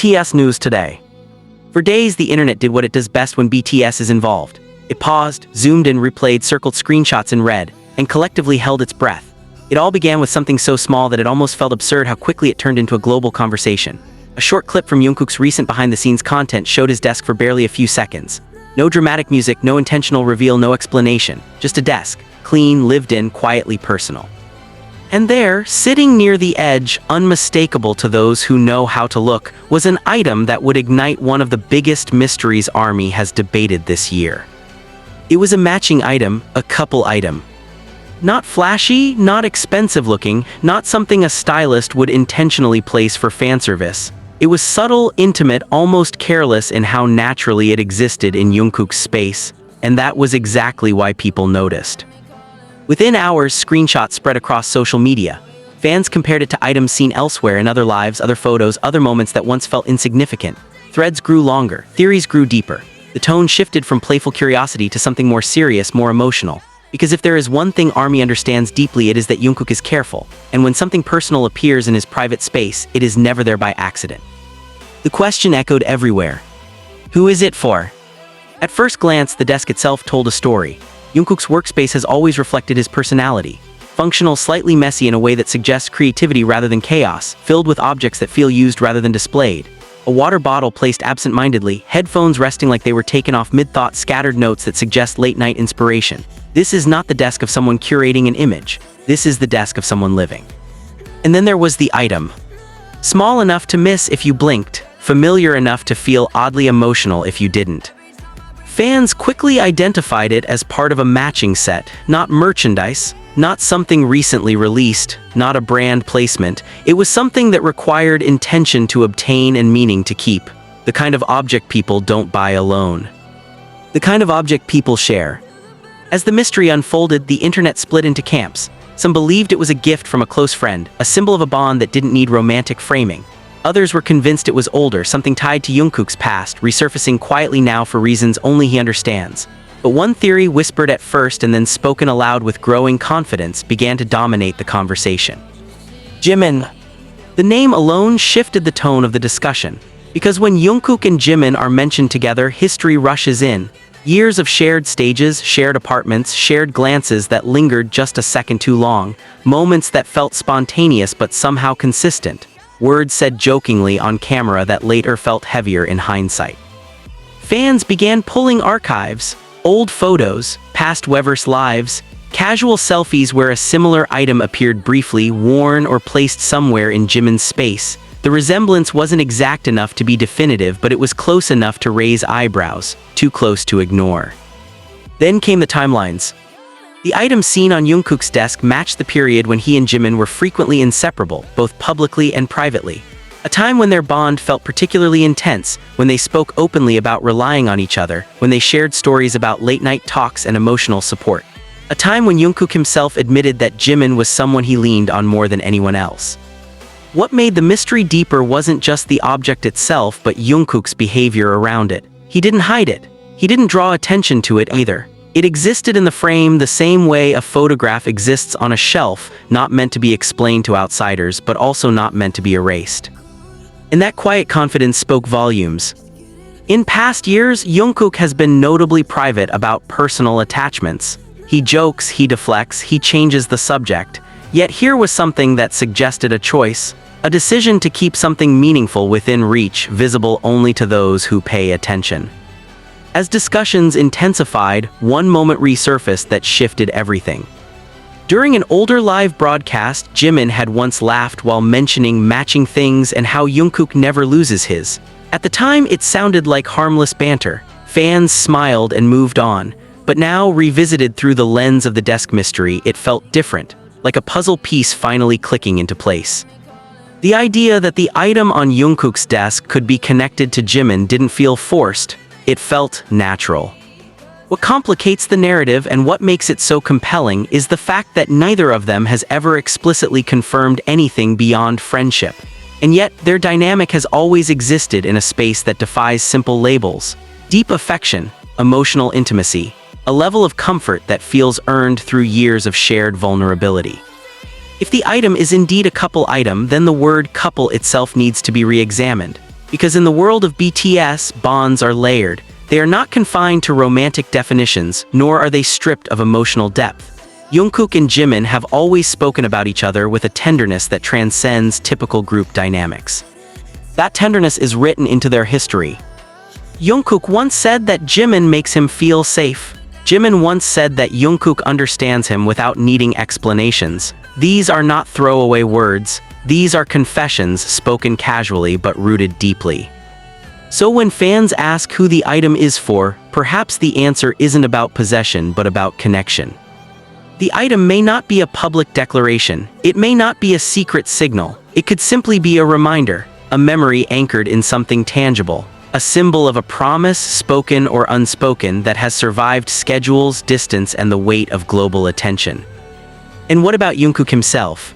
BTS news today. For days, the internet did what it does best when BTS is involved. It paused, zoomed in, replayed, circled screenshots in red, and collectively held its breath. It all began with something so small that it almost felt absurd how quickly it turned into a global conversation. A short clip from Jungkook's recent behind-the-scenes content showed his desk for barely a few seconds. No dramatic music, no intentional reveal, no explanation. Just a desk. Clean, lived in, quietly personal. And there, sitting near the edge, unmistakable to those who know how to look, was an item that would ignite one of the biggest mysteries ARMY has debated this year. It was a matching item, a couple item. Not flashy, not expensive looking, not something a stylist would intentionally place for fan service. It was subtle, intimate, almost careless in how naturally it existed in Jungkook's space, and that was exactly why people noticed. Within hours, screenshots spread across social media. Fans compared it to items seen elsewhere in other lives, other photos, other moments that once felt insignificant. Threads grew longer, theories grew deeper. The tone shifted from playful curiosity to something more serious, more emotional. Because if there is one thing ARMY understands deeply, it is that Jungkook is careful, and when something personal appears in his private space, it is never there by accident. The question echoed everywhere. Who is it for? At first glance, the desk itself told a story. Jungkook's workspace has always reflected his personality. Functional, slightly messy in a way that suggests creativity rather than chaos, filled with objects that feel used rather than displayed. A water bottle placed absent-mindedly, headphones resting like they were taken off mid-thought, scattered notes that suggest late-night inspiration. This is not the desk of someone curating an image. This is the desk of someone living. And then there was the item. Small enough to miss if you blinked, familiar enough to feel oddly emotional if you didn't. Fans quickly identified it as part of a matching set, not merchandise, not something recently released, not a brand placement. It was something that required intention to obtain and meaning to keep. The kind of object people don't buy alone. The kind of object people share. As the mystery unfolded, the internet split into camps. Some believed it was a gift from a close friend, a symbol of a bond that didn't need romantic framing. Others were convinced it was older, something tied to Jungkook's past, resurfacing quietly now for reasons only he understands. But one theory, whispered at first and then spoken aloud with growing confidence, began to dominate the conversation. Jimin. The name alone shifted the tone of the discussion. Because when Jungkook and Jimin are mentioned together, history rushes in. Years of shared stages, shared apartments, shared glances that lingered just a second too long. Moments that felt spontaneous but somehow consistent. Words said jokingly on camera that later felt heavier in hindsight. Fans began pulling archives, old photos, past Weverse lives, casual selfies where a similar item appeared briefly, worn or placed somewhere in Jimin's space. The resemblance wasn't exact enough to be definitive, but it was close enough to raise eyebrows, too close to ignore. Then came the timelines. The items seen on Jungkook's desk matched the period when he and Jimin were frequently inseparable, both publicly and privately. A time when their bond felt particularly intense, when they spoke openly about relying on each other, when they shared stories about late-night talks and emotional support. A time when Jungkook himself admitted that Jimin was someone he leaned on more than anyone else. What made the mystery deeper wasn't just the object itself, but Jungkook's behavior around it. He didn't hide it. He didn't draw attention to it either. It existed in the frame the same way a photograph exists on a shelf, not meant to be explained to outsiders, but also not meant to be erased. And that quiet confidence spoke volumes. In past years, Jungkook has been notably private about personal attachments. He jokes, he deflects, he changes the subject. Yet here was something that suggested a choice, a decision to keep something meaningful within reach, visible only to those who pay attention. As discussions intensified, one moment resurfaced that shifted everything. During an older live broadcast, Jimin had once laughed while mentioning matching things and how Jungkook never loses his. At the time, it sounded like harmless banter. Fans smiled and moved on. But now, revisited through the lens of the desk mystery, it felt different, like a puzzle piece finally clicking into place. The idea that the item on Jungkook's desk could be connected to Jimin didn't feel forced. It felt natural. What complicates the narrative and what makes it so compelling is the fact that neither of them has ever explicitly confirmed anything beyond friendship. And yet, their dynamic has always existed in a space that defies simple labels. Deep affection, emotional intimacy, a level of comfort that feels earned through years of shared vulnerability. If the item is indeed a couple item, then the word couple itself needs to be re-examined. Because in the world of BTS, bonds are layered. They are not confined to romantic definitions, nor are they stripped of emotional depth. Jungkook and Jimin have always spoken about each other with a tenderness that transcends typical group dynamics. That tenderness is written into their history. Jungkook once said that Jimin makes him feel safe. Jimin once said that Jungkook understands him without needing explanations. These are not throwaway words. These are confessions spoken casually but rooted deeply. So when fans ask who the item is for, perhaps the answer isn't about possession but about connection. The item may not be a public declaration. It may not be a secret signal. It could simply be a reminder, a memory anchored in something tangible, a symbol of a promise, spoken or unspoken, that has survived schedules, distance, and the weight of global attention. And what about Jungkook himself?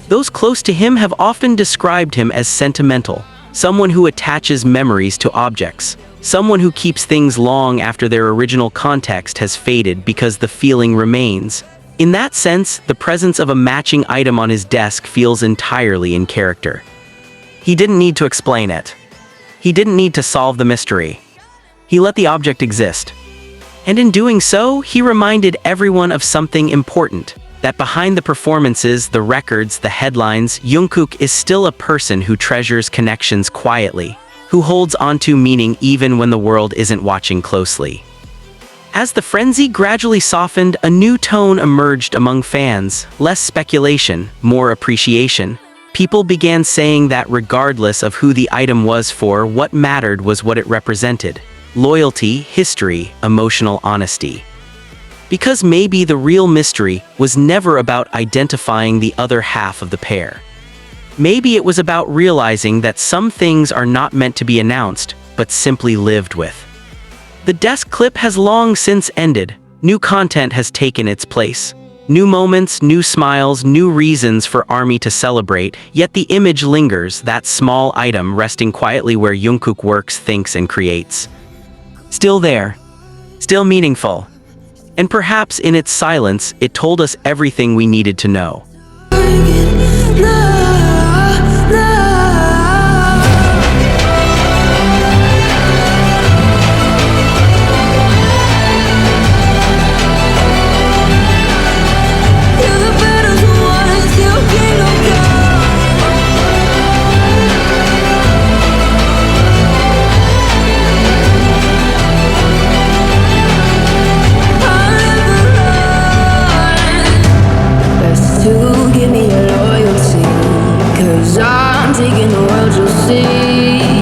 Those close to him have often described him as sentimental, someone who attaches memories to objects, someone who keeps things long after their original context has faded because the feeling remains. In that sense, the presence of a matching item on his desk feels entirely in character. He didn't need to explain it. He didn't need to solve the mystery. He let the object exist. And in doing so, he reminded everyone of something important, that behind the performances, the records, the headlines, Jungkook is still a person who treasures connections quietly, who holds onto meaning even when the world isn't watching closely. As the frenzy gradually softened, a new tone emerged among fans, less speculation, more appreciation. People began saying that regardless of who the item was for, what mattered was what it represented: loyalty, history, emotional honesty. Because maybe the real mystery was never about identifying the other half of the pair. Maybe it was about realizing that some things are not meant to be announced, but simply lived with. The desk clip has long since ended. New content has taken its place. New moments, new smiles, new reasons for ARMY to celebrate, yet the image lingers, that small item resting quietly where Jungkook works, thinks, and creates. Still there. Still meaningful. And perhaps in its silence, it told us everything we needed to know. Give me your loyalty, 'cause I'm taking the world, you'll see.